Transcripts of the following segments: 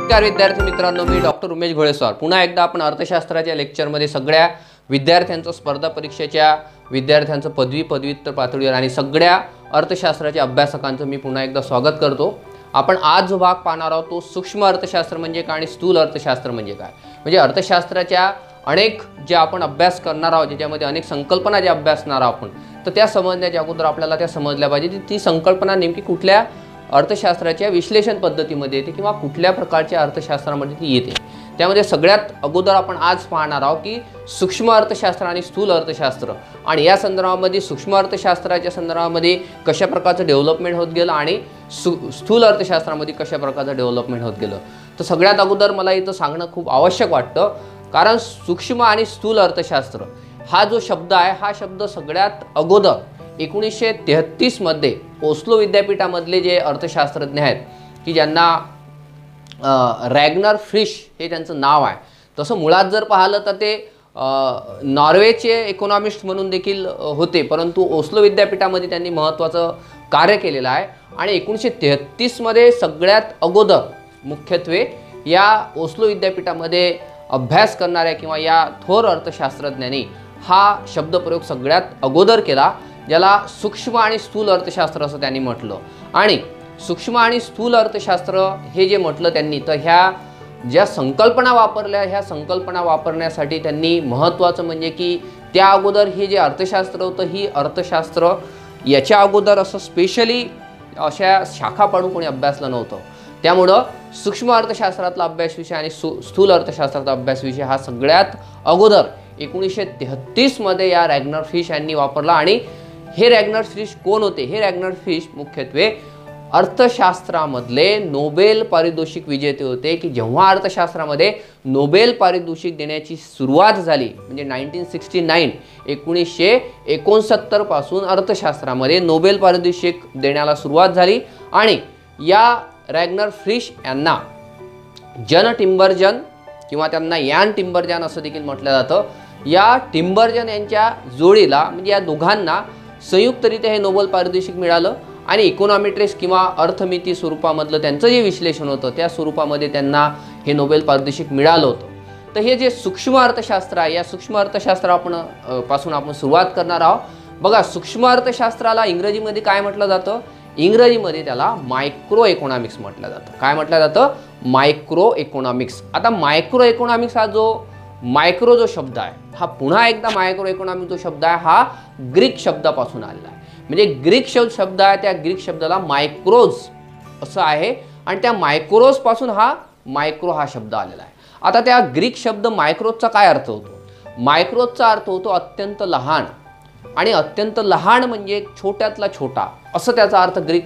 नमस्कार विद्यार्थी मित्रांनो, मी डॉक्टर उमेश घोळेसर पुन्हा एकदा आपण अर्थशास्त्राच्या लेक्चरमध्ये सगळ्या विद्यार्थ्यांचं स्पर्धा परीक्षेच्या विद्यार्थ्यांचं पदव्युत्तर पातळीवर आणि सगळ्या अर्थशास्त्राच्या अभ्यासकांचं मी पुन्हा एकदा स्वागत करतो। आपण आज जो भाग पाहणार आहोत तो सूक्ष्म अर्थशास्त्र म्हणजे काय आणि स्थूल अर्थशास्त्र म्हणजे काय। म्हणजे अर्थशास्त्राच्या अनेक जे आपण अभ्यास करणार आहोत, ज्याच्यामध्ये अनेक संकल्पना जे अभ्यासणार आहोत आपण, तर त्या समजण्याच्या अगोदर आपल्याला त्या समजल्या पाहिजे ती संकल्पना नेमकी कुठल्या अर्थशास्त्राच्या विश्लेषण पद्धतीमध्ये येते किंवा कुठल्या प्रकारच्या अर्थशास्त्रामध्ये ती येते। त्यामध्ये सगळ्यात अगोदर आपण आज पाहणार आहोत की सूक्ष्म अर्थशास्त्र आणि स्थूल अर्थशास्त्र, आणि या संदर्भामध्ये सूक्ष्म अर्थशास्त्राच्या संदर्भामध्ये कशा प्रकारचं डेव्हलपमेंट होत गेलं आणि स्थूल अर्थशास्त्रामध्ये कशा प्रकारचं डेव्हलपमेंट होत गेलं। तर सगळ्यात अगोदर मला इथं सांगणं खूप आवश्यक वाटतं, कारण सूक्ष्म आणि स्थूल अर्थशास्त्र हा जो शब्द आहे हा शब्द सगळ्यात अगोदर 1933 मध्ये ओस्लो विद्यापीठामधले जे अर्थशास्त्रज्ञ आहेत की ज्यांना रॅग्नर फ्रिश हे त्यांचं नाव आहे, तसं मुळात जर पाहिलं तर ते नॉर्वेचे इकॉनॉमिस्ट म्हणून देखील होते, परंतु ओस्लो विद्यापीठामध्ये त्यांनी महत्त्वाचं कार्य केलेलं आहे। आणि 1933 मध्ये सगळ्यात अगोदर मुख्यत्वे या ओस्लो विद्यापीठामध्ये अभ्यास करणाऱ्या किंवा या थोर अर्थशास्त्रज्ञांनी हा शब्दप्रयोग सगळ्यात अगोदर केला, ज्याला सूक्ष्म आणि स्थूल अर्थशास्त्र असं त्यांनी म्हटलं। आणि सूक्ष्म आणि स्थूल अर्थशास्त्र हे जे म्हटलं त्यांनी, तर ह्या ज्या संकल्पना वापरल्या, ह्या संकल्पना वापरण्यासाठी त्यांनी महत्त्वाचं म्हणजे की त्या अगोदर हे जे अर्थशास्त्र होतं, ही अर्थशास्त्र याच्या अगोदर असं स्पेशली अशा शाखा पाडून कोणी अभ्यासलं नव्हतं। त्यामुळं सूक्ष्म अर्थशास्त्रातला अभ्यास विषय आणि स्थूल अर्थशास्त्राचा अभ्यास विषय हा सगळ्यात अगोदर 1933 मध्ये या रॅग्नर फिश यांनी वापरला। आणि हे रॅग्नर फिश कोण होते? हे रॅग्नर फिश मुख्यत्वे अर्थशास्त्रामधले नोबेल पारितोषिक विजेते होते, की जेव्हा अर्थशास्त्रामध्ये नोबेल पारितोषिक देण्याची सुरुवात झाली म्हणजे 1969 पासून अर्थशास्त्रामध्ये नोबेल पारितोषिक देण्याला सुरुवात झाली। आणि या रॅग्नर फिश यांना जन टिम्बरजन किंवा त्यांना यान टिम्बरजन असं देखील म्हटलं जातं, या टिम्बरजन यांच्या जोडीला म्हणजे या दोघांना संयुक्तरित्या हे नोबेल पारितोषिक मिळालं। आणि इकॉनॉमेट्रिक्स किंवा अर्थमिती स्वरूपामधलं त्यांचं जे विश्लेषण होतं त्या स्वरूपामध्ये त्यांना हे नोबेल पारितोषिक मिळालं होतं। तर हे जे सूक्ष्म अर्थशास्त्र आहे, या सूक्ष्म अर्थशास्त्रापासून आपण सुरुवात करणार आहोत। बघा, सूक्ष्म अर्थशास्त्राला इंग्रजीमध्ये काय म्हटलं जातं? इंग्रजीमध्ये त्याला मायक्रो इकॉनॉमिक्स म्हटलं जातं। काय म्हटलं जातं? Micro economics. आता मायक्रो इकॉनॉमिक्स हा जो मायक्रो जो शब्द आहे, हा पुन्हा एकदा मायक्रो इकॉनॉमिक्स जो शब्द आहे हा ग्रीक शब्दापासून आलेला आहे। म्हणजे ग्रीक शब्द आहे, त्या ग्रीक शब्दाला मायक्रोज असं आहे आणि त्या मायक्रोज पासून हा मायक्रो हा शब्द आलेला आहे। आता त्या ग्रीक शब्द मायक्रोजचा काय अर्थ होतो? मायक्रोजचा अर्थ होतो अत्यंत लहान, आणि अत्यंत लहान म्हणजे छोट्यातला छोटा असं त्याचा अर्थ ग्रीक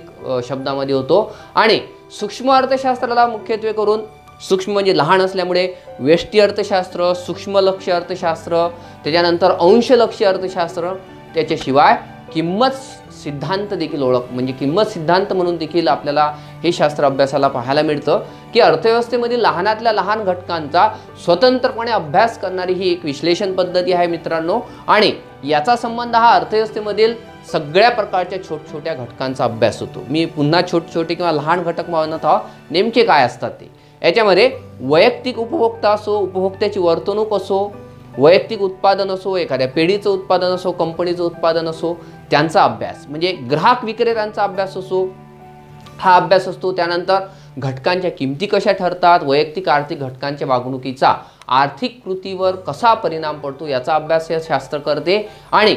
शब्दामध्ये होतो। आणि सूक्ष्म अर्थशास्त्राला मुख्यत्वे करून सूक्ष्म म्हणजे लहान असल्यामुळे व्यष्टी अर्थशास्त्र, सूक्ष्म लक्ष्य अर्थशास्त्र, त्याच्यानंतर अंशलक्ष्य अर्थशास्त्र, त्याच्याशिवाय किंमत सिद्धांत देखील म्हणजे किंमत सिद्धांत म्हणून देखील आपल्याला हे शास्त्र अभ्यासाला पाहायला मिळतं की अर्थव्यवस्थेमध्ये लहानातल्या लहान घटकांचा स्वतंत्रपणे अभ्यास करणारी ही एक विश्लेषण पद्धती आहे मित्रांनो। आणि याचा संबंध हा अर्थव्यवस्थेमधील सगळ्या प्रकारच्या छोट्या घटकांचा अभ्यास होतो। मी पुन्हा छोटे किंवा लहान घटक म्हणत आहोत, नेमके काय असतात ते? याच्यामध्ये वैयक्तिक उपभोक्ता असो, उपभोक्त्याची वर्तणूक असो, वैयक्तिक उत्पादन असो, एखाद्या पेढीचं उत्पादन असो, कंपनीचं उत्पादन असो, त्यांचा अभ्यास म्हणजे ग्राहक विक्रेत्यांचा अभ्यास असो, हा अभ्यास असतो। त्यानंतर घटकांच्या किमती कशा ठरतात, वैयक्तिक आर्थिक घटकांच्या वागणुकीचा आर्थिक कृतीवर कसा परिणाम पडतो याचा अभ्यास हे शास्त्र करते। आणि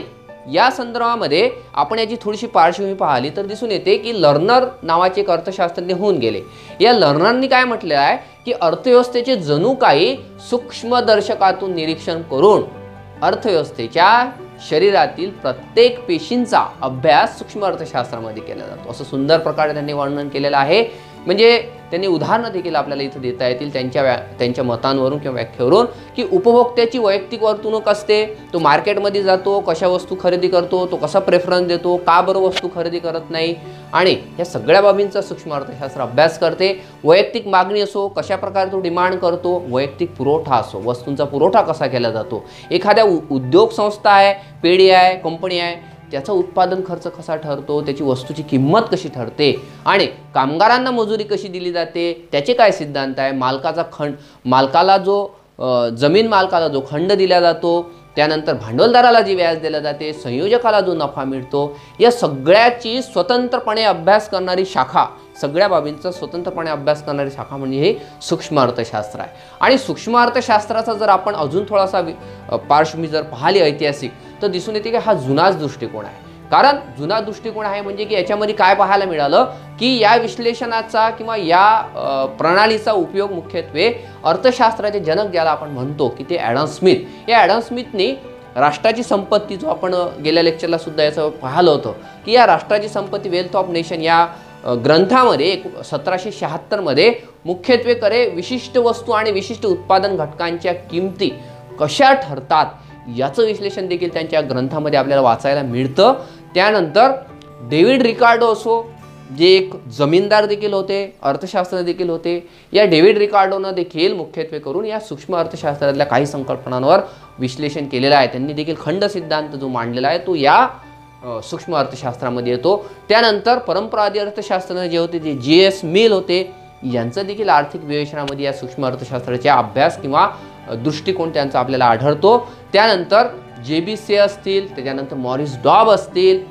या संदर्भामध्ये आपण याची थोडीशी पार्श्वभूमी पाहिली तर दिसून येते की लर्नर नावाचे एक अर्थशास्त्रज्ञ होऊन गेले। या लर्नरनी काय म्हटलेलं आहे की अर्थव्यवस्थेचे जणू काही सूक्ष्मदर्शकातून निरीक्षण करून अर्थव्यवस्थेच्या शरीरातील प्रत्येक पेशींचा अभ्यास सूक्ष्म अर्थशास्त्रामध्ये केला जातो, असं सुंदर प्रकारे त्यांनी वर्णन केलेलं आहे। म्हणजे त्यांनी उदाहरणं देखील आपल्याला इथं देता येतील त्यांच्या मतांवरून किंवा व्याख्येवरून, की उपभोक्त्याची वैयक्तिक वर्तणूक असते, तो मार्केटमध्ये जातो, कशा वस्तू खरेदी करतो, तो कसा प्रेफरन्स देतो, का बरं वस्तू खरेदी करत नाही, आणि या सगळ्या बाबींचा सूक्ष्म अर्थशास्त्र अभ्यास करते। वैयक्तिक मागणी असो, कशा प्रकारे तो डिमांड करतो, वैयक्तिक पुरवठा असो, वस्तूंचा पुरवठा कसा केला जातो, एखाद्या उद्योग संस्था आहे, पेढी आहे, कंपनी आहे, त्याचा उत्पादन खर्च कसा ठरतो, त्याची वस्तूची किंमत कशी ठरते आणि कामगारांना मजुरी कशी दिली जाते, त्याचे काय सिद्धांत आहे, मालकाला जो जमीन मालकाला जो खंड दिला जातो, त्यानंतर भांडवलदाराला जी व्याज दिला जाते, संयोजकाला जो नफा मिळतो, या सगळ्याची स्वतंत्रपणे अभ्यास करणारी शाखा, सगळ्या बाबींचा स्वतंत्रपणे अभ्यास करणारी शाखा म्हणजे हे सूक्ष्म अर्थशास्त्र आहे। आणि सूक्ष्म अर्थशास्त्राचा जर आपण अजून थोडासा पार्श्वभूमी जर पाहिली ऐतिहासिक, तर दिसून येते की हा जुनाच दृष्टिकोन आहे। कारण जुना दृष्टिकोन आहे म्हणजे की याच्यामध्ये काय पाहायला मिळालं की या विश्लेषणाचा किंवा या प्रणालीचा उपयोग मुख्यत्वे अर्थशास्त्राचे जनक ज्याला आपण म्हणतो की ते ॲडम स्मिथ, या ॲडम स्मिथने राष्ट्राची संपत्ती, जो आपण गेल्या लेक्चरला सुद्धा याचं पाहिलं होतं की या राष्ट्राची संपत्ती वेल्थ ऑफ नेशन या ग्रंथामध्ये 1776 मध्ये मुख्यत्वे करे विशिष्ट वस्तू आणि विशिष्ट उत्पादन घटकांच्या किमती कशा ठरतात याचं विश्लेषण देखील त्यांच्या ग्रंथामध्ये आपल्याला वाचायला मिळतं। त्यानंतर डेव्हिड रिकार्डो असो, जे एक जमीनदार देखील होते, अर्थशास्त्र देखील होते, या डेव्हिड रिकार्डोनं देखील मुख्यत्वे करून या सूक्ष्म अर्थशास्त्रातल्या काही संकल्पनांवर विश्लेषण केलेलं आहे। त्यांनी देखील खंड सिद्धांत जो मांडलेला आहे तो या सूक्ष्म अर्थशास्त्रामध्ये येतो। त्यानंतर परंपरावादी अर्थशास्त्र जे होते, जे J.S. मिल होते, यांचं देखील आर्थिक विवेचनामध्ये या सूक्ष्म अर्थशास्त्राचा अभ्यास किंवा दृष्टिकोन त्यांचा आपल्याला आढळतो। त्यानंतर JB असतील, त्याच्यानंतर मॉरिस डॉब असतील,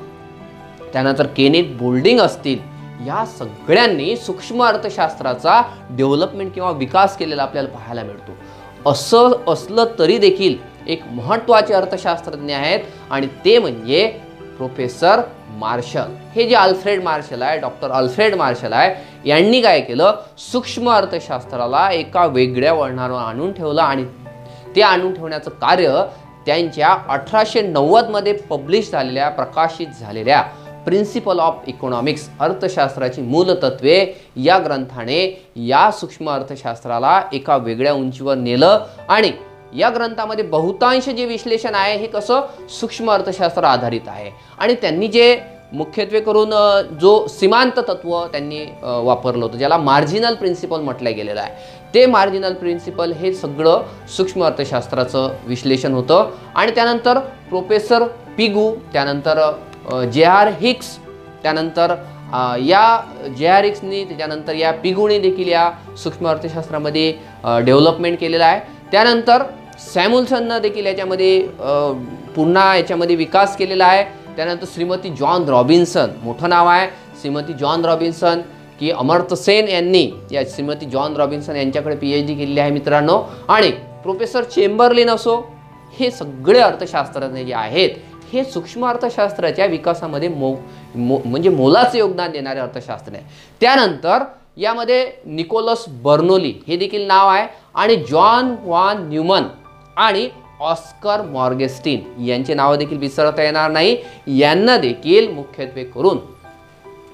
त्यानंतर केनेथ बोल्डिंग असतील, या सगळ्यांनी सूक्ष्म अर्थशास्त्राचा डेव्हलपमेंट किंवा विकास केलेला आपल्याला पाहायला मिळतो। असं असलं तरी देखील एक महत्त्वाचे अर्थशास्त्रज्ञ आहेत आणि ते म्हणजे प्रोफेसर मार्शल। हे जे अल्फ्रेड मार्शल आहे, डॉक्टर अल्फ्रेड मार्शल आहे, यांनी काय केलं, सूक्ष्म अर्थशास्त्राला एका वेगळ्या वळणावर आणून ठेवलं आणि ते आणून ठेवण्याचं कार्य त्यांच्या 1890 मध्ये पब्लिश झालेल्या, प्रकाशित झालेल्या प्रिन्सिपल ऑफ इकॉनॉमिक्स, अर्थशास्त्राची मूलतत्वे या ग्रंथाने या सूक्ष्म अर्थशास्त्राला एका वेगळ्या उंचीवर नेलं। आणि या ग्रंथामध्ये बहुतांश जे विश्लेषण आहे हे कसं सूक्ष्म अर्थशास्त्र आधारित आहे। आणि त्यांनी जे मुख्यत्वे करून जो सीमांत तत्व त्यांनी वापरलं होतं, ज्याला मार्जिनल प्रिन्सिपल म्हटलं गेलेलं आहे, ते मार्जिनल प्रिन्सिपल हे सगळं सूक्ष्म अर्थशास्त्राचं विश्लेषण होतं। आणि त्यानंतर प्रोफेसर पिगू, त्यानंतर J.R. हिक्स, त्यानंतर या J.R. हिक्सनी, त्याच्यानंतर या पिगूने देखील या सूक्ष्म अर्थशास्त्रामध्ये डेव्हलपमेंट केलेलं आहे। त्यानंतर सॅम्युएल्सननं देखील याच्यामध्ये पुन्हा याच्यामध्ये विकास केलेला आहे। त्यानंतर श्रीमती जॉन रॉबिन्सन, मोठं नाव आहे श्रीमती जॉन रॉबिन्सन, की अमर्त्य सेन यांनी या श्रीमती जॉन रॉबिन्सन यांच्याकडे PhD केलेली आहे मित्रांनो। आणि प्रोफेसर चेंबरलिन असो, हे सगळे अर्थशास्त्रज्ञ जे आहेत हे सूक्ष्म अर्थशास्त्राच्या विकासामध्ये म्हणजे मोलाचे योगदान देणारे अर्थशास्त्रज्ञ आहे। त्यानंतर यामध्ये निकोलस बर्नोली हे देखील नाव आहे आणि जॉन व्हान न्यूमन आणि ऑस्कर मॉर्गेस्टीन यांचे नाव देखील विसरता येणार नाही। यांना देखील मुख्यत्वे करून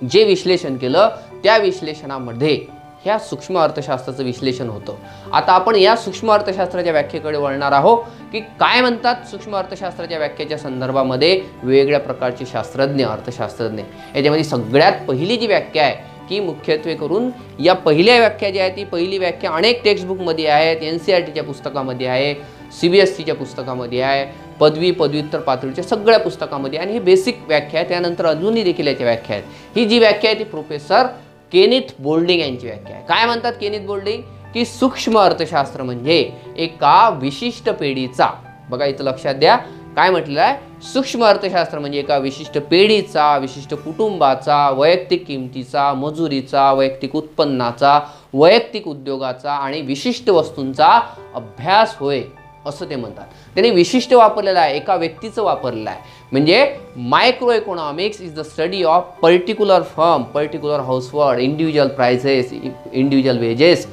जे विश्लेषण केलं त्या विश्लेषणामध्ये ह्या सूक्ष्म अर्थशास्त्राचं विश्लेषण होतं। आता आपण या सूक्ष्म अर्थशास्त्राच्या व्याख्येकडे वळणार आहोत की काय म्हणतात सूक्ष्म अर्थशास्त्राच्या व्याख्येच्या संदर्भामध्ये वेगवेगळ्या प्रकारचे शास्त्रज्ञ, अर्थशास्त्रज्ञ। याच्यामध्ये सगळ्यात पहिली जी व्याख्या आहे की मुख्यत्वे करून या पहिल्या व्याख्या जी आहे ती पहिली व्याख्या अनेक टेक्स्टबुकमध्ये आहेत, NCERTच्या पुस्तकामध्ये आहे, CBSEच्या पुस्तकामध्ये आहे, पदव्युत्तर पातळीच्या सगळ्या पुस्तकामध्ये, आणि ही बेसिक व्याख्या आहे। त्यानंतर अजूनही देखील याच्या व्याख्या आहेत। ही जी व्याख्या आहे ती प्रोफेसर केनेथ बोल्डिंग यांची व्याख्या आहे। काय म्हणतात केनेथ बोल्डिंग, की सूक्ष्म अर्थशास्त्र म्हणजे एका विशिष्ट पिढीचा, बघा इथं लक्षात द्या काय म्हटलेलं आहे, सूक्ष्म अर्थशास्त्र म्हणजे एका विशिष्ट पिढीचा, विशिष्ट कुटुंबाचा, वैयक्तिक किमतीचा, मजुरीचा, वैयक्तिक उत्पन्नाचा, वैयक्तिक उद्योगाचा आणि विशिष्ट वस्तूंचा अभ्यास होय, असं ते म्हणतात। त्यांनी विशिष्ट वापरलेलं आहे, एका व्यक्तीचं वापरलेलं आहे। म्हणजे micro economics is the study of particular firm, particular household, individual prices, individual wedges,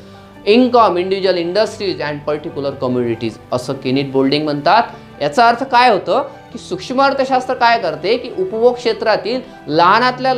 income, individual industries and particular communities, असं केनेथ बोल्डिंग म्हणतात। याचा अर्थ काय होतं की सूक्ष्म अर्थशास्त्र काय करते की उपभोग क्षेत्रातील लहानातल्या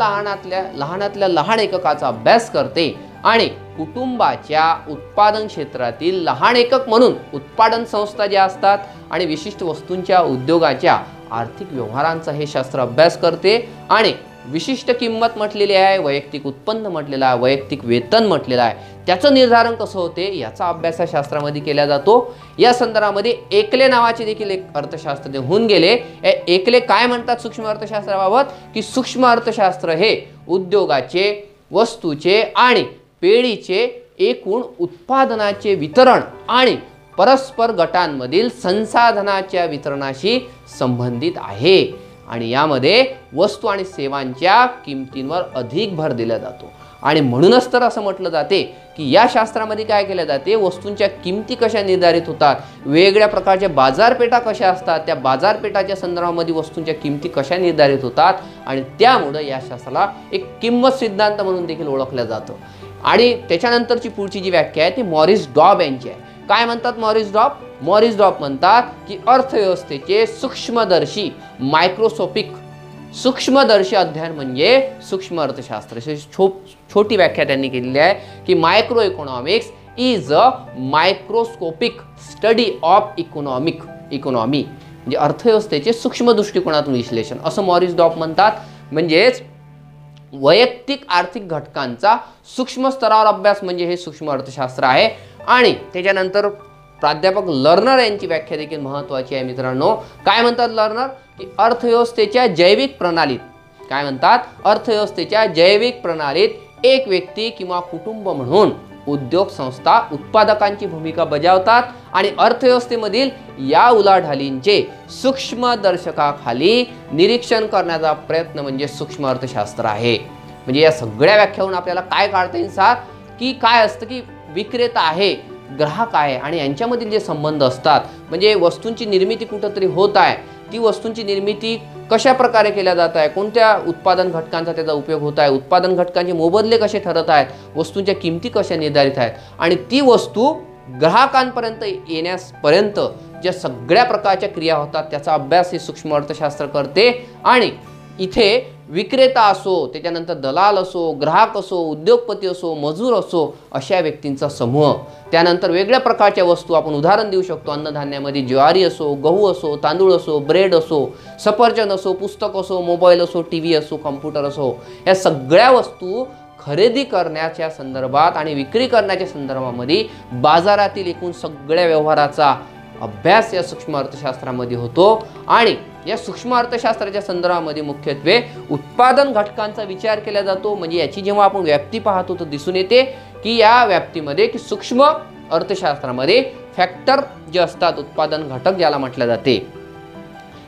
लहान एककाचा अभ्यास करते आणि कुटुंबाच्या उत्पादन क्षेत्रातील लहान एकक म्हणून उत्पादन संस्था ज्या असतात आणि विशिष्ट वस्तूंच्या उद्योगाच्या आर्थिक व्यवहारांचा हे शास्त्र अभ्यास करते आणि विशिष्ट किंमत म्हटलेली आहे, वैयक्तिक उत्पन्न म्हटलेलं आहे, वैयक्तिक वेतन म्हटलेलं आहे. त्याचं निर्धारण कसं होते याचा अभ्यास या शास्त्रामध्ये केला जातो. या संदर्भामध्ये एकले नावाचे देखील एक अर्थशास्त्रज्ञ होऊन गेले. एकले काय म्हणतात सूक्ष्म अर्थशास्त्राबाबत की सूक्ष्म अर्थशास्त्र हे उद्योगाचे, वस्तूचे आणि पेढीचे एकूण उत्पादनाचे वितरण आणि परस्पर गटांमधील संसाधनाच्या वितरणाशी संबंधित आहे आणि यामध्ये वस्तू आणि सेवांच्या किमतींवर अधिक भर दिला जातो. आणि म्हणूनच तर असं म्हटलं जाते की या शास्त्रामध्ये काय केलं जाते, वस्तूंच्या किमती कशा निर्धारित होतात, वेगवेगळ्या प्रकारच्या बाजारपेठा कशा असतात, त्या बाजारपेठाच्या संदर्भामध्ये वस्तूंच्या किमती कशा निर्धारित होतात आणि त्यामुळे या शास्त्राला एक किंमत सिद्धांत म्हणून देखील ओळखलं जातं. आणि त्याच्यानंतरची पुढची जी व्याख्या आहे ती मॉरिस डॉब यांची आहे. काय म्हणतात मॉरिस डॉब? मॉरिस डॉब म्हणतात की अर्थव्यवस्थेचे सूक्ष्मदर्शी मायक्रोस्कोपिक सूक्ष्मदर्शी अध्ययन म्हणजे सूक्ष्म अर्थशास्त्र. छोटी व्याख्या त्यांनी केलेली आहे की micro economics is a microscopic study of economy म्हणजे अर्थव्यवस्थेचे सूक्ष्म दृष्टिकोनातून विश्लेषण असं मॉरिस डॉब म्हणतात. म्हणजेच वैयक्तिक आर्थिक घटकांचा सूक्ष्म स्तरावर अभ्यास म्हणजे हे सूक्ष्म अर्थशास्त्र आहे. आणि त्याच्यानंतर प्राध्यापक लर्नर यांची व्याख्या देखील महत्त्वाची आहे मित्रांनो. काय म्हणतात लर्नर की अर्थव्यवस्थेच्या जैविक प्रणालीत, काय म्हणतात, अर्थव्यवस्थेच्या जैविक प्रणालीत एक व्यक्ती किंवा कुटुंब म्हणून उद्योग संस्था उत्पादकांची भूमिका बजावतात आणि अर्थव्यवस्थेमधील या उलाढालींचे सूक्ष्मदर्शकाखाली निरीक्षण करण्याचा प्रयत्न म्हणजे सूक्ष्म अर्थशास्त्र आहे. म्हणजे या सगळ्या व्याख्यावरून आपल्याला काय काढता येईल सर की काय असतं की विक्रेता आहे, ग्राहक आहे आणि यांच्यामधील जे संबंध असतात म्हणजे वस्तूंची निर्मिती कुठंतरी होत आहे, ती वस्तूंची निर्मिती कशा प्रकारे केल्या जात आहे, कोणत्या उत्पादन घटकांचा त्याचा उपयोग होत आहे, उत्पादन घटकांचे मोबदले कसे ठरत आहेत, वस्तूंच्या किमती कशा निर्धारित आहेत आणि ती वस्तू ग्राहकांपर्यंत येण्यापर्यंत ज्या सगळ्या प्रकारच्या क्रिया होतात त्याचा अभ्यास हे सूक्ष्म अर्थशास्त्र करते. आणि इथे विक्रेता असो, त्याच्यानंतर दलाल असो, ग्राहक असो, उद्योगपती असो, मजूर असो, अशा व्यक्तींचा समूह, त्यानंतर वेगळ्या प्रकारच्या वस्तू आपण उदाहरण देऊ शकतो अन्नधान्यामध्ये ज्वारी असो, गहू असो, तांदूळ असो, ब्रेड असो, सफरचंद असो, पुस्तक असो, मोबाईल असो, टीव्ही असो, कॉम्प्युटर असो, या सगळ्या वस्तू खरेदी करण्याच्या संदर्भात आणि विक्री करण्याच्या संदर्भामध्ये बाजारातील एकूण सगळ्या व्यवहाराचा अभ्यास या सूक्ष्म अर्थशास्त्रामध्ये होतो. आणि या सूक्ष्म अर्थशास्त्राच्या संदर्भामध्ये मुख्यत्वे उत्पादन घटकांचा विचार केला जातो. म्हणजे याची जेव्हा आपण व्याप्ती पाहतो तर दिसून येते की या व्याप्तीमध्ये की सूक्ष्म अर्थशास्त्रामध्ये फॅक्टर जे असतात, उत्पादन घटक ज्याला म्हटले जाते,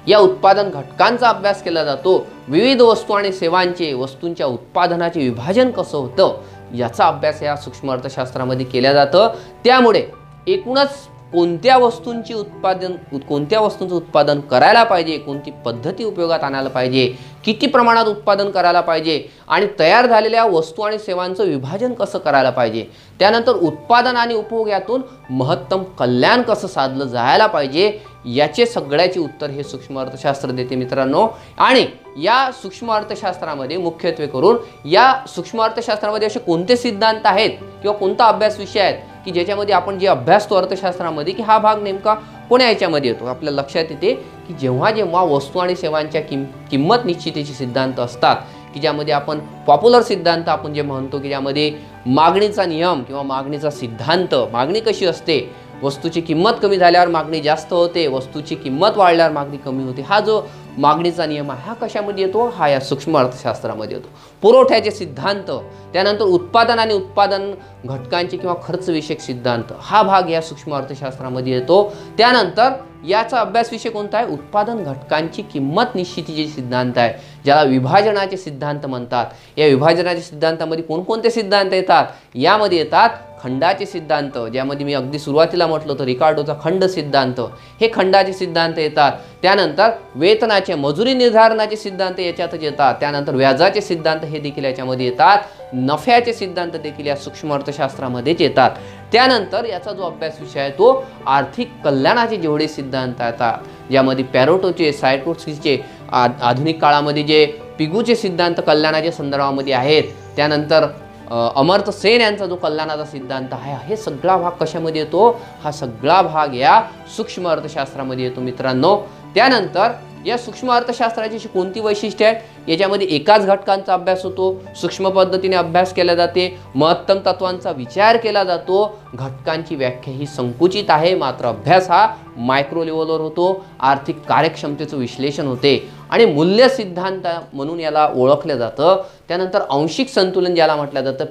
या उत्पादन घटकांचा अभ्यास केला जातो. विविध वस्तू आणि सेवांचे, वस्तूंच्या उत्पादनाचे विभाजन कसं होतं याचा अभ्यास या सूक्ष्म अर्थशास्त्रामध्ये केला जातं. त्यामुळे एकूणच कोणत्या वस्तूंचं उत्पादन करायला पाहिजे, कोणती पद्धती उपयोगात आणायला पाहिजे, किती प्रमाणात उत्पादन करायला पाहिजे आणि तयार झालेल्या वस्तू आणि सेवांचं विभाजन कसं करायला पाहिजे, त्यानंतर उत्पादन आणि उपभोग यातून महत्तम कल्याण कसं साधलं जायला पाहिजे, याचे सगळ्याचे उत्तर हे सूक्ष्म अर्थशास्त्र देते मित्रांनो. आणि या सूक्ष्म अर्थशास्त्रामध्ये मुख्यत्वे करून या सूक्ष्म अर्थशास्त्रामध्ये असे कोणते सिद्धांत आहेत किंवा कोणता अभ्यास विषय आहेत की ज्याच्यामध्ये आपण जे अभ्यासतो अर्थशास्त्रामध्ये की हा भाग नेमका कोण्या याच्यामध्ये येतो, आपल्या लक्षात येते की जेव्हा जेव्हा वस्तू आणि सेवांच्या किंमत निश्चितीचे सिद्धांत असतात की ज्यामध्ये आपण पॉप्युलर सिद्धांत आपण जे म्हणतो की ज्यामध्ये मागणीचा नियम किंवा मागणीचा सिद्धांत, मागणी कशी असते, वस्तूची किंमत कमी झाल्यावर मागणी जास्त होते, वस्तूची किंमत वाढल्यावर मागणी कमी होते, हा जो मागणीचा नियम आहे हा कशामध्ये येतो, हा या सूक्ष्म अर्थशास्त्रामध्ये येतो. पुरवठ्याचे सिद्धांत, त्यानंतर उत्पादन आणि उत्पादन घटकांचे किंवा खर्चविषयक सिद्धांत, हा भाग या सूक्ष्म अर्थशास्त्रामध्ये येतो. त्यानंतर याचा अभ्यास विषय कोणता आहे, उत्पादन घटकांची किंमत निश्चितीचे सिद्धांत आहे ज्याला विभाजनाचे सिद्धांत म्हणतात. या विभाजनाच्या सिद्धांतामध्ये कोणकोणते सिद्धांत येतात, यामध्ये येतात खंडाचे सिद्धांत, ज्यामध्ये मी अगदी सुरुवातीला म्हटलं होतं रिकार्डोचा खंड सिद्धांत, हे खंडाचे सिद्धांत येतात. त्यानंतर वेतनाचे, मजुरी निर्धारणाचे सिद्धांत याच्यातच येतात. त्यानंतर व्याजाचे सिद्धांत हे देखील याच्यामध्ये येतात. नफ्याचे सिद्धांत देखील या सूक्ष्म अर्थशास्त्रामध्येच येतात. त्यानंतर याचा जो अभ्यास विषय आहे तो आर्थिक कल्याणाचे जेवढे सिद्धांत येतात, ज्यामध्ये पॅरोटोचे, सायटोस्कीचे, आधुनिक काळामध्ये जे पिगूचे सिद्धांत कल्याणाच्या संदर्भामध्ये आहेत, त्यानंतर अमर्त्य सेन यांचा जो कल्याणाचा सिद्धांत आहे, हे सगळा भाग कशामध्ये येतो, हा सगळा भाग या सूक्ष्म अर्थशास्त्रामध्ये येतो मित्रांनो. त्यानंतर या सूक्ष्म अर्थशास्त्राची कोणती वैशिष्ट्ये आहेत? याच्यामध्ये एकाच घटकांचा अभ्यास होतो, सूक्ष्म पद्धतीने अभ्यास केला जाते, महत्तम तत्वांचा विचार केला जातो, घटकांची व्याख्या ही संकुचित आहे, मात्र अभ्यास हा मायक्रो लेवलवर होतो, आर्थिक कार्यक्षमतेचं विश्लेषण होते आणि मूल्य सिद्धांत म्हणून याला ओळखलं जातं. त्यानंतर आंशिक संतुलन ज्याला म्हटलं जातं,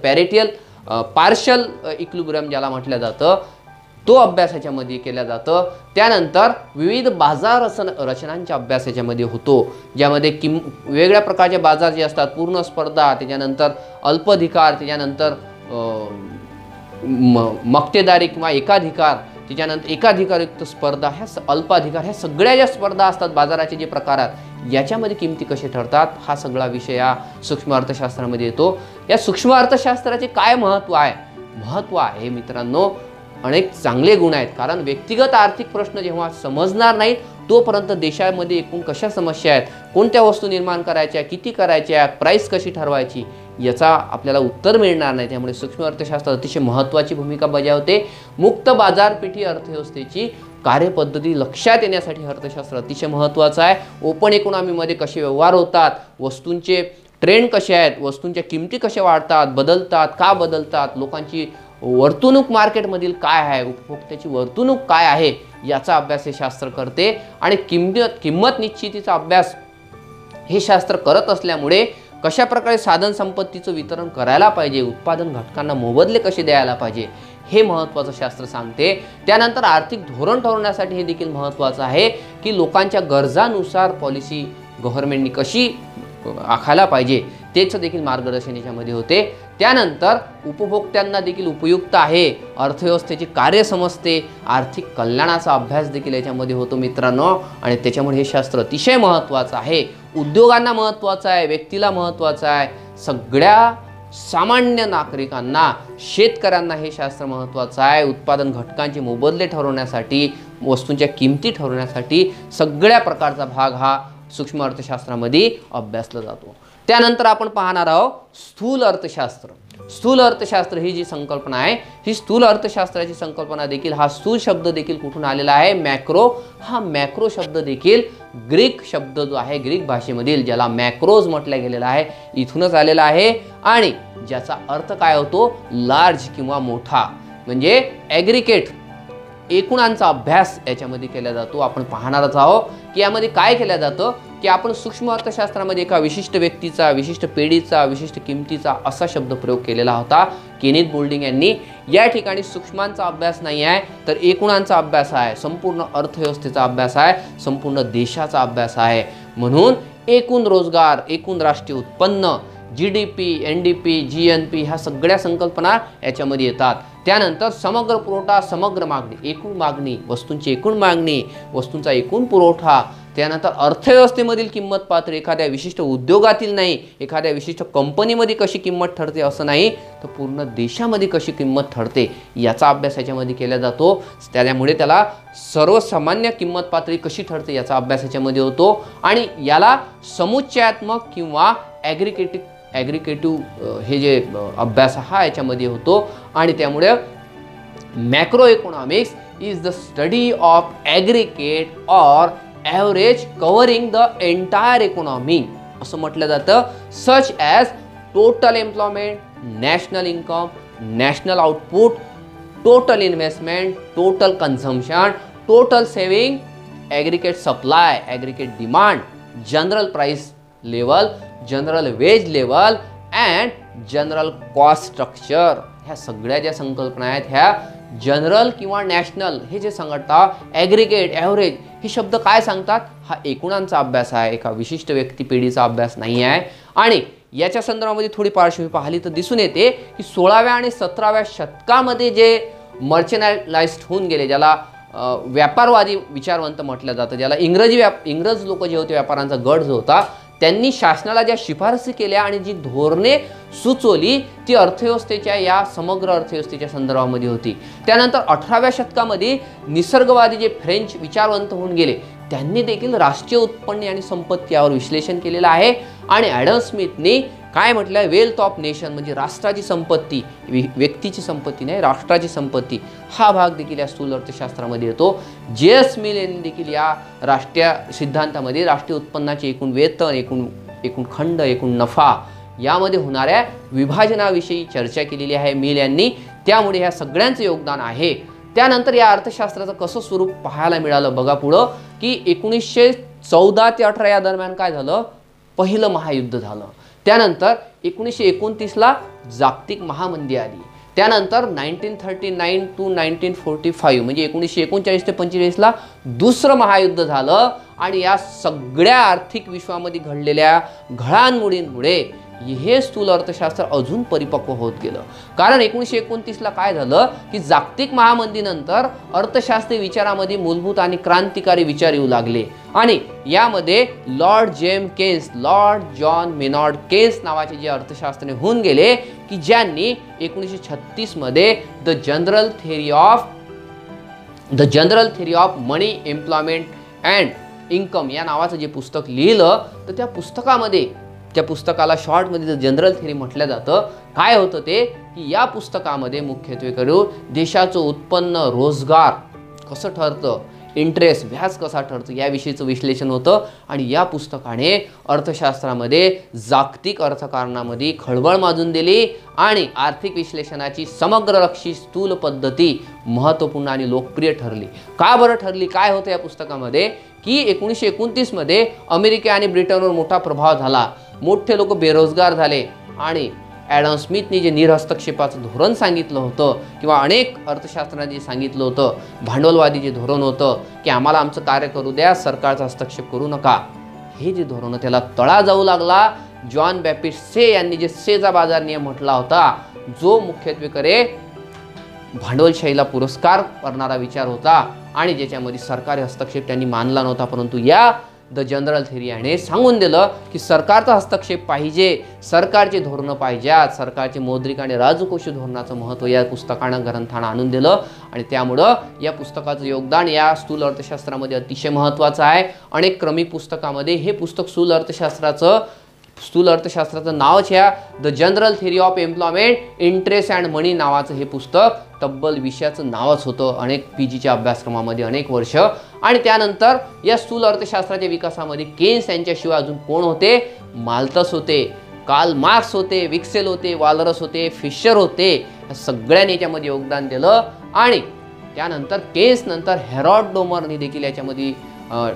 पार्शल इक्विलिब्रियम ज्याला म्हटलं जातं, तो अभ्यास याच्यामध्ये केला जातं. त्यानंतर विविध बाजार रचनांचा अभ्यास याच्यामध्ये होतो, ज्यामध्ये वेगळ्या प्रकारचे बाजार जे असतात, पूर्ण स्पर्धा, त्याच्यानंतर अल्पाधिकार, त्याच्यानंतर मक्तेदारी किंवा एकाधिकार, त्याच्यानंतर एकाधिकारयुक्त स्पर्धा, ह्या अल्पाधिकार, ह्या सगळ्या ज्या स्पर्धा असतात बाजाराचे जे प्रकार आहेत, याच्यामध्ये किमती कसे ठरतात, हा सगळा विषय या सूक्ष्म अर्थशास्त्रामध्ये येतो. या सूक्ष्म अर्थशास्त्राचे काय महत्त्व आहे? महत्त्व आहे मित्रांनो, अनेक चांगले गुण आहेत. कारण व्यक्तिगत आर्थिक प्रश्न जेव्हा समजणार नाहीत तोपर्यंत देशामध्ये एकूण कशा समस्या आहेत, कोणत्या वस्तू निर्माण करायच्या, किती करायच्या, प्राईस कशी ठरवायची, याचा आपल्याला उत्तर मिळणार नाही. त्यामुळे सूक्ष्म अर्थशास्त्र अतिशय महत्त्वाची भूमिका बजावते. मुक्त बाजारपेठी अर्थव्यवस्थेची कार्यपद्धती लक्षात येण्यासाठी अर्थशास्त्र अतिशय महत्त्वाचं आहे. ओपन इकॉनॉमीमध्ये कसे व्यवहार होतात, वस्तूंचे ट्रेंड कसे आहेत, वस्तूंच्या किमती कशा वाढतात, बदलतात, का बदलतात, लोकांची वर्तणूक मार्केटमधील काय आहे, उपभोक्त्याची वर्तणूक काय आहे, याचा अभ्यास हे शास्त्र करते. आणि किंमत निश्चितीचा अभ्यास हे शास्त्र करत असल्यामुळे कशा प्रकारे साधन संपत्तीचं वितरण करायला पाहिजे, उत्पादन घटकांना मोबदले कसे द्यायला पाहिजे, हे महत्त्वाचं शास्त्र सांगते. त्यानंतर आर्थिक धोरण ठरवण्यासाठी हे देखील महत्त्वाचं आहे की लोकांच्या गरजानुसार पॉलिसी गव्हर्नमेंटनी कशी आखायला पाहिजे, त्याचं देखील मार्गदर्शन याच्यामध्ये होते. त्यानंतर उपभोक्त्यांना देखील उपयुक्त आहे, अर्थव्यवस्थेची कार्य समजते, आर्थिक कल्याणाचा अभ्यास देखील याच्यामध्ये होतो मित्रांनो. आणि त्याच्यामुळे हे शास्त्र अतिशय महत्त्वाचं आहे. उद्योगांना महत्त्वाचं आहे, व्यक्तीला महत्त्वाचं आहे, सगळ्या सामान्य नागरिकांना, शेतकऱ्यांना हे शास्त्र महत्त्वाचं आहे. उत्पादन घटकांचे मोबदले ठरवण्यासाठी, वस्तूंच्या किमती ठरवण्यासाठी सगळ्या प्रकारचा भाग हा सूक्ष्म अर्थशास्त्रामध्ये अभ्यासला जातो. त्यानंतर आपण पाहणार आहोत स्थूल अर्थशास्त्र. स्थूल अर्थशास्त्र ही जी संकल्पना आहे, ही स्थूल अर्थशास्त्राची संकल्पना देखील, हा स्थूल शब्द देखील कुठून आलेला आहे? मॅक्रो. हा मॅक्रो शब्द देखील ग्रीक शब्द जो आहे, ग्रीक भाषेमधील, ज्याला मॅक्रोज म्हटलं गेलेला आहे, इथूनच आलेला आहे. आणि ज्याचा अर्थ काय होतो? लार्ज किंवा मोठा, म्हणजे ॲग्रिगेट, एकूणांचा अभ्यास याच्यामध्ये केला जातो. आपण पाहणारच आहोत की यामध्ये काय केलं जातं की आपण सूक्ष्म अर्थशास्त्रामध्ये एका विशिष्ट व्यक्तीचा, विशिष्ट पिढीचा, विशिष्ट किमतीचा असा शब्द प्रयोग केलेला होता केनेथ बोल्डिंग यांनी. या ठिकाणी सूक्ष्मांचा अभ्यास नाही आहे, तर एकूणांचा अभ्यास आहे, संपूर्ण अर्थव्यवस्थेचा अभ्यास आहे, संपूर्ण देशाचा अभ्यास आहे. म्हणून एकूण रोजगार, एकूण राष्ट्रीय उत्पन्न, GDP, NDP, GNP ह्या सगळ्या संकल्पना याच्यामध्ये येतात. त्यानंतर समग्र पुरवठा, समग्र मागणी, एकूण मागणी, वस्तूंची एकूण मागणी, वस्तूंचा एकूण पुरवठा. त्यानंतर अर्थव्यवस्थेमधील किंमत पातळी, एखाद्या विशिष्ट उद्योगातील नाही, एखाद्या विशिष्ट कंपनीमध्ये कशी किंमत ठरते असं नाही, तर पूर्ण देशामध्ये कशी किंमत ठरते याचा अभ्यास याच्यामध्ये केला जातो. त्यामुळे त्याला सर्वसामान्य किंमत पातळी कशी ठरते याचा अभ्यास याच्यामध्ये होतो. आणि याला समुच्चयात्मक किंवा ॲग्रिगेटिव्ह हे जे अभ्यास हा याच्यामध्ये होतो. आणि त्यामुळे macro economics is the study of aggregate or average covering the entire economy असं म्हटलं जातं. Such as total employment, national income, national output, total investment, total consumption, total saving, aggregate supply, aggregate demand, general price level, general wage level and general cost structure. ह्या सगळ्या ज्या संकल्पना आहेत ह्या general किंवा नॅशनल हे जे सांगतात, ॲग्रिगेट, ॲव्हरेज हे शब्द काय सांगतात? हा एकूणांचा अभ्यास आहे, एका विशिष्ट व्यक्ती पिढीचा अभ्यास नाही आहे. आणि याच्या संदर्भामध्ये थोडी पार्श्वभूमी पाहिली तर दिसून येते की 16व्या आणि 17व्या शतकामध्ये जे मर्चंडायलाइज्ड होऊन गेले, ज्याला व्यापारवादी विचारवंत म्हटलं जातं, ज्याला इंग्रज लोक जे होते, व्यापाऱ्यांचा गट जो होता, त्यांनी शासनाला ज्या शिफारसी केल्या आणि जी धोरणे सुचवली ती अर्थव्यवस्थेच्या, या समग्र अर्थव्यवस्थेच्या संदर्भामध्ये होती. त्यानंतर 18व्या शतकामध्ये निसर्गवादी जे फ्रेंच विचारवंत होऊन गेले, त्यांनी देखील राष्ट्रीय उत्पन्न आणि संपत्ती यावर विश्लेषण केलेलं आहे. आणि ॲडम स्मिथने काय म्हटलंय, वेल्थ ऑफ नेशन म्हणजे राष्ट्राची संपत्ती, व्यक्तीची संपत्ती नाही, राष्ट्राची संपत्ती, हा भाग देखील या स्थूल अर्थशास्त्रामध्ये येतो. जे.एस. मिल यांनी देखील या राष्ट्रीय सिद्धांतामध्ये राष्ट्रीय उत्पन्नाचे एकूण वेतन, एकूण खंड, एकूण नफा यामध्ये होणाऱ्या विभाजनाविषयी चर्चा केलेली आहे मिल यांनी. त्यामुळे ह्या सगळ्यांचं योगदान आहे. त्यानंतर या अर्थशास्त्राचं कसं स्वरूप पाहायला मिळालं बघा पुढं, की 1914 ते 18 या दरम्यान काय झालं, पहिलं महायुद्ध झालं. त्यानंतर 1929ला जागतिक महामंदी आली. त्यानंतर 1939 to 1945 म्हणजे 1939 ते 45ला दुसरं महायुद्ध झालं. आणि या सगळ्या आर्थिक विश्वामध्ये घडलेल्या घडामोडींमुळे हे स्थूल अर्थशास्त्र अजून परिपक्व होत गेलं. कारण 1929ला काय झालं, की जागतिक महामंदीनंतर अर्थशास्त्रीय विचारामध्ये मूलभूत आणि क्रांतिकारी विचार येऊ लागले. आणि यामध्ये लॉर्ड जॉन मेनॉर्ड केन्स नावाचे जे अर्थशास्त्रज्ञ होऊन गेले, की ज्यांनी 1936 मध्ये the general theory of money, employment and income या नावाचं जे पुस्तक लिहिलं, तर त्या पुस्तकाला शॉर्टमध्ये जनरल थेरी म्हटलं जातं. काय होतं ते, की या पुस्तकामध्ये मुख्यत्वे करून देशाचं उत्पन्न, रोजगार कसं ठरतं, इंटरेस्ट, व्याज कसा ठरतं याविषयीचं विश्लेषण होतं. आणि या पुस्तकाने अर्थशास्त्रामध्ये जागतिक अर्थकारणामध्ये खळबळ माजून दिली आणि आर्थिक विश्लेषणाची समग्रलक्षी स्थूल पद्धती महत्त्वपूर्ण आणि लोकप्रिय ठरली. का बरं ठरली, काय होतं या पुस्तकामध्ये, की 1929 मध्ये अमेरिका आणि ब्रिटनवर मोठा प्रभाव झाला. मोठे लोक बेरोजगार झाले. आणि ॲडम स्मिथनी जे निरहस्तक्षेपाचं धोरण सांगितलं होतं, किंवा अनेक अर्थशास्त्रांनी सांगितलं होतं, भांडवलवादी जे धोरण होतं, की आम्हाला आमचं कार्य करू द्या, सरकारचा हस्तक्षेप करू नका, हे जे धोरण त्याला तळा जाऊ लागला. जॉन बॅप्टिस्ट से यांनी जे सेचा बाजार नियम म्हटला होता, जो मुख्यत्वे करे भांडवलशाहीला पुरस्कार करणारा विचार होता आणि ज्याच्यामध्ये सरकारी हस्तक्षेप त्यांनी मानला नव्हता. परंतु या द जनरल थेरी याने सांगून दिलं की सरकारचा हस्तक्षेप पाहिजे, सरकारचे धोरणं पाहिजेत, सरकारचे मौद्रिक आणि राजकोषीय धोरणाचं महत्त्व या पुस्तकानं ग्रंथानं आणून दिलं. आणि त्यामुळं या पुस्तकाचं योगदान या स्थूल अर्थशास्त्रामध्ये अतिशय महत्त्वाचं आहे. अनेक क्रमिक पुस्तकामध्ये हे पुस्तक स्थूल अर्थशास्त्राचं नावच ह्या the general theory of employment, interest and money नावाचं हे पुस्तक तब्बल विषयाचं नावच होतं अनेक PGच्या अभ्यासक्रमामध्ये अनेक वर्ष. आणि त्यानंतर या स्थूल अर्थशास्त्राच्या विकासामध्ये केन्स यांच्याशिवाय अजून कोण होते, माल्थस होते, कार्ल मार्क्स होते, विक्सेल होते, वालरस होते, फिशर होते, सगळ्यांनी याच्यामध्ये योगदान दिलं. आणि त्यानंतर केन्स नंतर हेरॉड डोमरनी देखील याच्यामध्ये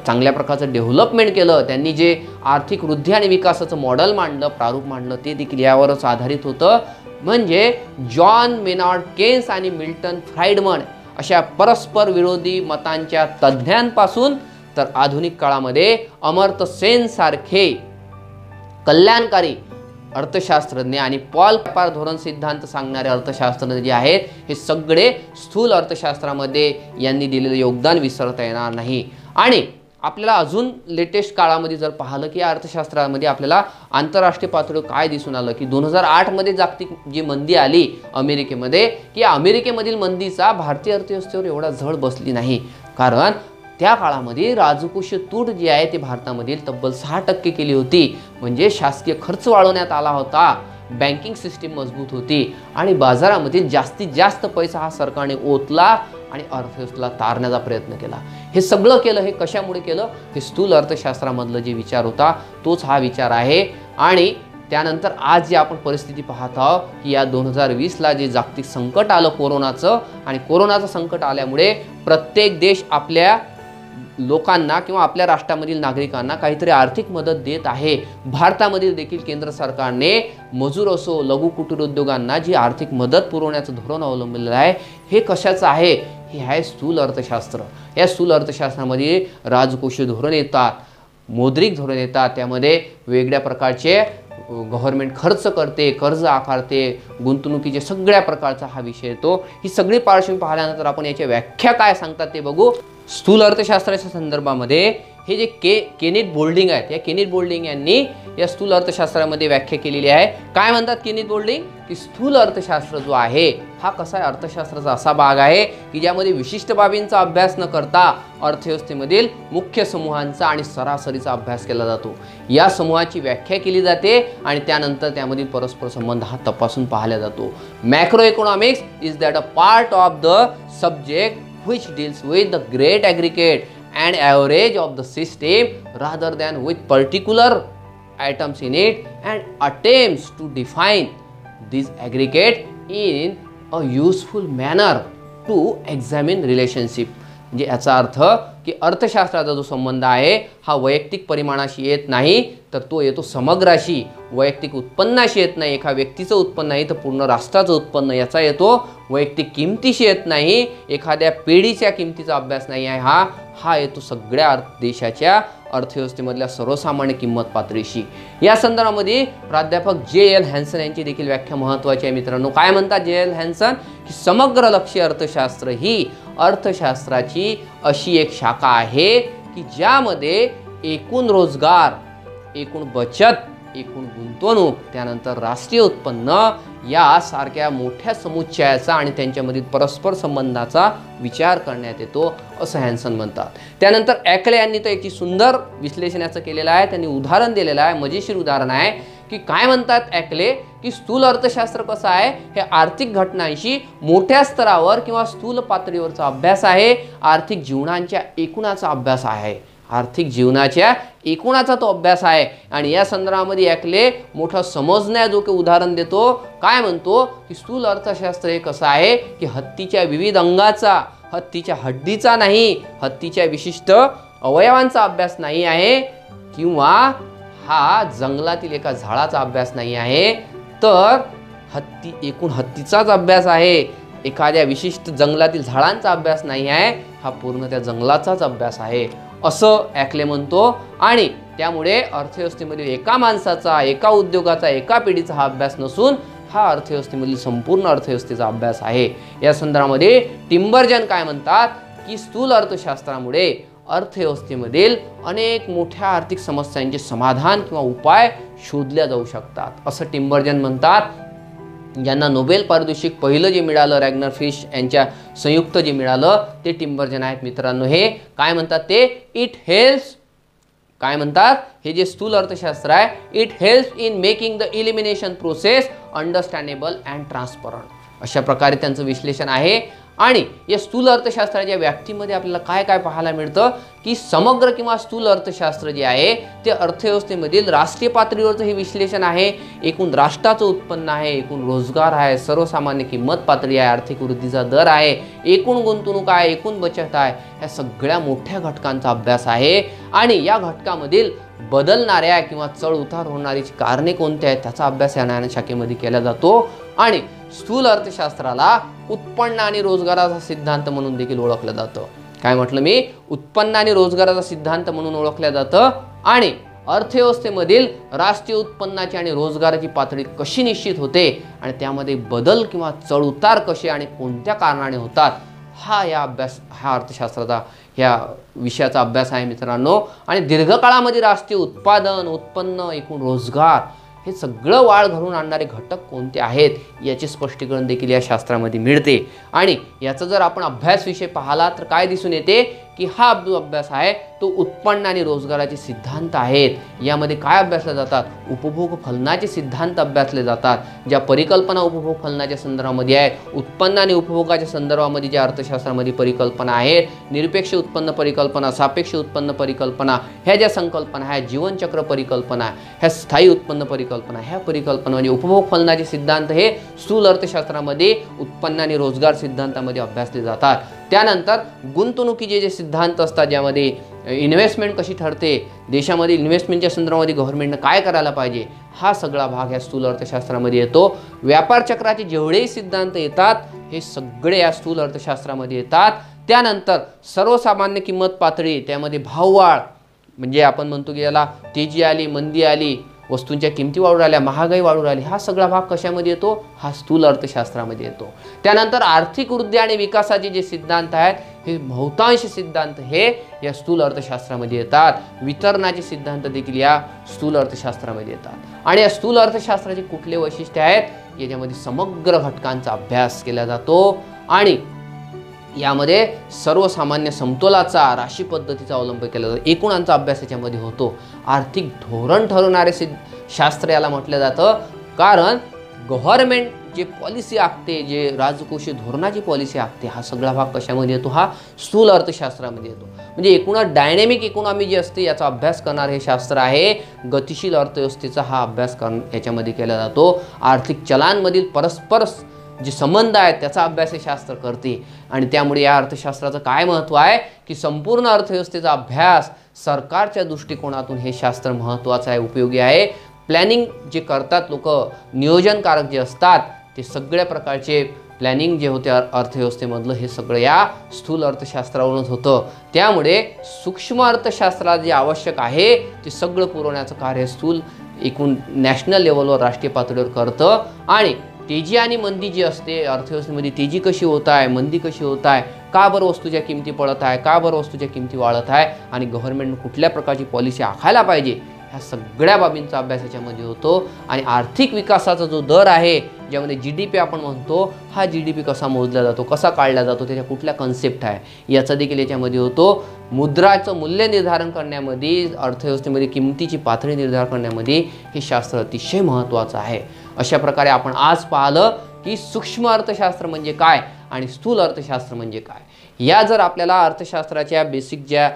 चांगल्या प्रकारचं डेव्हलपमेंट केलं. त्यांनी जे आर्थिक वृद्धी आणि विकासाचं मॉडेल मांडलं, प्रारूप मांडलं, ते देखील यावरच आधारित होतं. म्हणजे जॉन मेनॉर्ड केन्स आणि मिल्टन फ्राइडमन अशा परस्पर विरोधी मतांच्या तज्ज्ञांपासून तर आधुनिक काळामध्ये अमर्त्य सेन सारखे कल्याणकारी अर्थशास्त्रज्ञ आणि पॉल व्यापार धोरण सिद्धांत सांगणारे अर्थशास्त्रज्ञ जे आहेत, हे सगळे स्थूल अर्थशास्त्रामध्ये यांनी दिलेलं योगदान विसरता येणार नाही. आणि आपल्याला अजून लेटेस्ट काळामध्ये जर पाहिलं की अर्थशास्त्रामध्ये आपल्याला आंतरराष्ट्रीय पातळीवर काय दिसून आलं, की 2008 मध्ये जागतिक जी मंदी आली अमेरिकेमध्ये, की अमेरिकेमधील मंदीचा भारतीय अर्थव्यवस्थेवर एवढा झळ बसली नाही. कारण त्या काळामध्ये राजकोषीय तूट जी आहे ती भारतामधील तब्बल 6% केली होती. म्हणजे शासकीय खर्च वाढवण्यात आला होता, बँकिंग सिस्टीम मजबूत होती आणि बाजारामध्ये जास्तीत जास्त पैसा हा सरकारने ओतला आणि अर्थव्यवस्थेला तारण्याचा प्रयत्न केला. हे सगळं केलं, हे कशामुळे केलं, हे स्थूल अर्थशास्त्रामधलं जे विचार होता तोच हा विचार आहे. आणि त्यानंतर आज जे आपण परिस्थिती पाहत आहोत, की या 2020ला जे जागतिक संकट आलं कोरोनाचं, आणि कोरोनाचं संकट आल्यामुळे प्रत्येक देश आपल्या लोकांना किंवा आपल्या राष्ट्रामधील नागरिकांना काहीतरी आर्थिक मदत देत आहे. भारतामधील देखील केंद्र सरकारने मजूर असो, लघु कुटीर उद्योगांना जी आर्थिक मदत पुरवण्याचं धोरण अवलंबलेलं आहे. हे कशाचं आहे, हे आहे स्थूल अर्थशास्त्र. या स्थूल अर्थशास्त्रामध्ये राजकोषीय धोरण येतात, मौद्रिक धोरण येतात, त्यामध्ये वेगळ्या प्रकारचे गव्हर्नमेंट खर्च करते, कर्ज आकारते, गुंतवणुकीचे सगळ्या प्रकारचा हा विषय येतो. ही सगळी पार्श्वभूमी पाहिल्यानंतर आपण याची व्याख्या काय सांगतात ते बघू. स्थूल अर्थशास्त्राच्या संदर्भामध्ये हे जे केनिथ बोल्डिंग आहेत, या केनिथ बोल्डिंग यांनी या स्थूल अर्थशास्त्रामध्ये व्याख्या केलेली आहे. काय म्हणतात केनिथ बोल्डिंग, की स्थूल अर्थशास्त्र जो आहे हा कसा आहे, अर्थशास्त्राचा असा भाग आहे की ज्यामध्ये विशिष्ट बाबींचा अभ्यास न करता अर्थव्यवस्थेमधील मुख्य समूहांचा आणि सरासरीचा अभ्यास केला जातो. या समूहाची व्याख्या केली जाते आणि त्यानंतर त्यामधील परस्पर संबंध हा तपासून पाहिला जातो. Macro economics is that a part of the subject which deals with the great aggregate and average of the system rather than with particular items in it, and attempts to define these aggregate in a useful manner to examine relationship. म्हणजे याचा अर्थ की अर्थशास्त्राचा जो संबंध आहे हा वैयक्तिक परिमाणाशी येत नाही, तर तो येतो समग्राशी. वैयक्तिक उत्पन्नाशी येत नाही, एका व्यक्तीचं उत्पन्न नाही तर पूर्ण राष्ट्राचं उत्पन्न याचा येतो. वैयक्तिक किमतीशी येत नाही, एखाद्या पिढीच्या किमतीचा अभ्यास नाही आहे हा येतो सगळ्या देशाच्या अर्थव्यवस्थेमधल्या सर्वसामान्य किंमत पातळीशी. या संदर्भामध्ये प्राध्यापक जे.एल. हॅन्सन यांची देखील व्याख्या महत्त्वाची आहे मित्रांनो. काय म्हणतात जे.एल. हॅन्सन, की समग्र लक्ष्य अर्थशास्त्र ही अर्थशास्त्राची अशी एक शाखा आहे की ज्यामध्ये एकूण रोजगार, एकूण बचत, एकूण गुंतवणूक, त्यानंतर राष्ट्रीय उत्पन्न यासारख्या मोठ्या समुच्चयाचा आणि त्यांच्यामधील परस्पर संबंधाचा विचार करण्यात येतो असं हॅन्सन म्हणतात. त्यानंतर ॲक्ले यांनी तर याची सुंदर विश्लेषण याचं केलेलं आहे. त्यांनी उदाहरण दिलेलं आहे, मजेशीर उदाहरण आहे की काय म्हणतात ॲक्ले, की स्थूल अर्थशास्त्र कसं आहे, हे आर्थिक घटनांशी मोठ्या स्तरावर किंवा स्थूल पातळीवरचा अभ्यास आहे. आर्थिक जीवनांच्या एकूणाचा अभ्यास आहे, आर्थिक जीवनाच्या एकूणाचा तो अभ्यास आहे. आणि या संदर्भामध्ये ॲक्ले मोठं समजण्याजोगे उदाहरण देतो. काय म्हणतो, की स्थूल अर्थशास्त्र हे कसं आहे की हत्तीच्या विविध अंगाचा, हत्तीच्या हड्डीचा नाही, हत्तीच्या विशिष्ट अवयवांचा अभ्यास नाही आहे, किंवा हा जंगलातील एका झाडाचा अभ्यास नाही आहे, तर एकूण हत्तीचाच अभ्यास आहे. एखाद्या विशिष्ट जंगलातील झाडांचा अभ्यास नाही आहे, हा पूर्ण त्या जंगलाचाच अभ्यास आहे असं ॲक्ले म्हणतो. आणि त्यामुळे अर्थव्यवस्थेमधील एका माणसाचा, एका उद्योगाचा, एका पिढीचा हा अभ्यास नसून हा अर्थव्यवस्थेमधील संपूर्ण अर्थव्यवस्थेचा अभ्यास आहे. या संदर्भामध्ये टिम्बर्जन काय म्हणतात, की स्थूल अर्थशास्त्रामुळे अर्थव्यवस्थेमधील अनेक मोठ्या आर्थिक समस्यांचे समाधान किंवा उपाय शोधल्या जाऊ शकतात असं टिम्बर्जन म्हणतात. ज्यांना नोबेल पारितोषिक पहिलं जे मिळालं रॅग्नर फिश यांच्या संयुक्त जे मिळालं ते टिम्बर्जन आहेत मित्रांनो. हे काय म्हणतात, ते इट हेल्प्स, काय म्हणतात, हे जे स्थूल अर्थशास्त्र आहे, it helps in making the elimination process understandable and transparent, अशा प्रकारे त्यांचं विश्लेषण आहे. आणि या स्थूल अर्थशास्त्राच्या व्याप्तीमध्ये आपल्याला काय काय पाहायला मिळतं, की समग्र किंवा स्थूल अर्थशास्त्र जे आहे ते अर्थव्यवस्थेमधील राष्ट्रीय पातळीवरचं हे विश्लेषण आहे. एकूण राष्ट्राचं उत्पन्न आहे, एकूण रोजगार आहे, सर्वसामान्य किंमत पातळी आहे, आर्थिक वृद्धीचा दर आहे, एकूण गुंतवणूक आहे, एकूण बचत आहे, ह्या सगळ्या मोठ्या घटकांचा अभ्यास आहे. आणि या घटकामधील बदलणाऱ्या किंवा चढ उतार होणारी कारणे कोणते आहेत त्याचा अभ्यास या शाखेमध्ये केला जातो. आणि स्थूल अर्थशास्त्राला उत्पन्न आणि रोजगाराचा सिद्धांत म्हणून देखील ओळखलं जातं. काय म्हटलं मी, उत्पन्न आणि रोजगाराचा सिद्धांत म्हणून ओळखलं जातं. आणि अर्थव्यवस्थेमधील राष्ट्रीय उत्पन्नाची आणि रोजगाराची पातळी कशी निश्चित होते आणि त्यामध्ये बदल किंवा चढउतार कसे आणि कोणत्या कारणाने होतात, हा अर्थशास्त्राचा ह्या विषयाचा अभ्यास आहे मित्रांनो. आणि दीर्घकाळामध्ये राष्ट्रीय उत्पादन, उत्पन्न, एकूण रोजगार हे सगळं वाढ घडवून आणणारे घटक कोणते आहेत याचे स्पष्टीकरण देखील या शास्त्रामध्ये मिळते. आणि याचा जर आपण अभ्यास विषय पाहिला तर काय दिसून येते, की हा जो अभ्यास आहे तो उत्पन्न आणि रोजगाराचे सिद्धांत आहेत. यामध्ये काय अभ्यासले जातात, उपभोग फलनाचे सिद्धांत अभ्यासले जातात. ज्या परिकल्पना उपभोग फलनाच्या संदर्भामध्ये आहेत, उत्पन्न आणि उपभोगाच्या संदर्भामध्ये ज्या अर्थशास्त्रामध्ये परिकल्पना आहेत, निरपेक्ष उत्पन्न परिकल्पना, सापेक्ष उत्पन्न परिकल्पना, ह्या ज्या संकल्पना आहेत, जीवनचक्र परिकल्पना, ह्या स्थायी उत्पन्न परिकल्पना, ह्या परिकल्पना म्हणजे उपभोग फलनाचे सिद्धांत हे स्थूल अर्थशास्त्रामध्ये उत्पन्न आणि रोजगार सिद्धांतामध्ये अभ्यासले जातात. त्यानंतर गुंतवणुकीचे जे सिद्धांत असतात, ज्यामध्ये इन्व्हेस्टमेंट कशी ठरते, देशामध्ये इन्व्हेस्टमेंटच्या संदर्भामध्ये गव्हर्नमेंटनं काय करायला पाहिजे, हा सगळा भाग या स्थूल अर्थशास्त्रामध्ये येतो. व्यापार चक्राचे जेवढेही सिद्धांत येतात हे सगळे या स्थूल अर्थशास्त्रामध्ये येतात. त्यानंतर सर्वसामान्य किंमत पातळी, त्यामध्ये भाववाढ, म्हणजे आपण म्हणतो की याला तेजी आली, मंदी आली, वस्तूंच्या किमती वाढू राहिल्या, महागाई वाढू राहिली, हा सगळा भाग कशामध्ये येतो, हा स्थूल अर्थशास्त्रामध्ये येतो. त्यानंतर आर्थिक वृद्धी आणि विकासाचे जे सिद्धांत आहेत हे बहुतांश सिद्धांत हे या स्थूल अर्थशास्त्रामध्ये येतात. वितरणाचे सिद्धांत देखील या स्थूल अर्थशास्त्रामध्ये येतात. आणि या स्थूल अर्थशास्त्राचे कुठले वैशिष्ट्य आहेत, याच्यामध्ये समग्र घटकांचा अभ्यास केला जातो आणि यामध्ये सर्वसामान्य समतोलाचा, राशी पद्धतीचा अवलंब केला जातो. एकूणांचा अभ्यास याच्यामध्ये होतो. आर्थिक धोरण ठरवणारे शास्त्र याला म्हटलं जातं, कारण गव्हर्नमेंट जे पॉलिसी आखते, जे राजकोषीय धोरणाची पॉलिसी आखते, हा सगळा भाग कशामध्ये येतो, हा स्थूल अर्थशास्त्रामध्ये येतो. म्हणजे एकूणच डायनॅमिक इकॉनॉमी जी असते याचा अभ्यास करणारे हे शास्त्र आहे. गतिशील अर्थव्यवस्थेचा हा अभ्यास याच्यामध्ये केला जातो. आर्थिक चलांमधील परस्पर जे संबंध आहेत त्याचा अभ्यास हे शास्त्र करते. आणि त्यामुळे या अर्थशास्त्राचं काय महत्त्व आहे की संपूर्ण अर्थव्यवस्थेचा अभ्यास सरकारच्या दृष्टिकोनातून हे शास्त्र महत्त्वाचं आहे, उपयोगी आहे. प्लॅनिंग जे करतात लोक, नियोजनकारक जे असतात, ते सगळ्या प्रकारचे प्लॅनिंग जे होते अर्थव्यवस्थेमधलं, हे सगळं या स्थूल अर्थशास्त्रावरूनच होतं. त्यामुळे सूक्ष्म अर्थशास्त्राला जे आवश्यक आहे ते सगळं पुरवण्याचं कार्य स्थूल एकूण नॅशनल लेवलवर, राष्ट्रीय पातळीवर करतं. आणि तेजी आणि मंदी जी असते अर्थव्यवस्थेमध्ये, तेजी कशी होत आहे, मंदी कशी होत आहे, का बरं वस्तूच्या किमती पडत आहे, का बरं वस्तूच्या किमती वाढत आहे, आणि गव्हर्नमेंट कुठल्या प्रकारची पॉलिसी आखायला पाहिजे, ह्या सगळ्या बाबींचा अभ्यास याच्यामध्ये होतो. आणि आर्थिक विकासाचा जो दर आहे, ज्यामध्ये GDP आपण म्हणतो, हा GDP कसा मोजला जातो, कसा काढला जातो, त्याच्या कुठल्या कन्सेप्ट आहे, याचा देखील याच्यामध्ये होतो. मुद्राचं मूल्य निर्धारण करण्यामध्ये, अर्थव्यवस्थेमध्ये किमतीची पातळी निर्धारण करण्यामध्ये हे शास्त्र अतिशय महत्त्वाचं आहे. अशा प्रकारे आपण आज पाहिलं की सूक्ष्म अर्थशास्त्र म्हणजे काय आणि स्थूल अर्थशास्त्र म्हणजे काय. या जर आपल्याला अर्थशास्त्राच्या बेसिक ज्या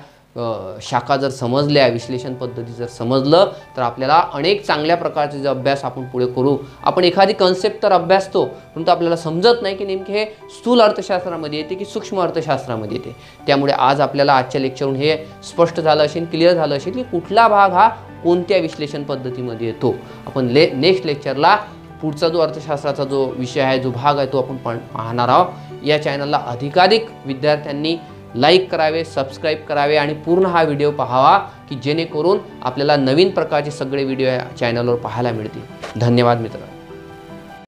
शाखा जर समजल्या, विश्लेषण पद्धती जर समजलं, तर आपल्याला अनेक चांगल्या प्रकारचे जे अभ्यास आपण पुढे करू. आपण एखादी कन्सेप्ट तर अभ्यासतो, परंतु आपल्याला समजत नाही की नेमके हे स्थूल अर्थशास्त्रामध्ये येते की सूक्ष्म अर्थशास्त्रामध्ये येते. त्यामुळे आज आपल्याला आजच्या लेक्चरहून हे स्पष्ट झालं असेल, क्लिअर झालं असेल की कुठला भाग हा कोणत्या विश्लेषण पद्धतीमध्ये येतो. आपण नेक्स्ट लेक्चरला पुढचा जो अर्थशास्त्राचा जो विषय आहे, जो भाग आहे, तो आपण पाहणार आहोत. या चॅनलला अधिकाधिक विद्यार्थ्यांनी लाईक करावे, सबस्क्राईब करावे आणि पूर्ण हा व्हिडिओ पाहावा, की जेणेकरून आपल्याला नवीन प्रकारचे सगळे व्हिडिओ या चॅनलवर पाहायला मिळतील. धन्यवाद मित्रांनो.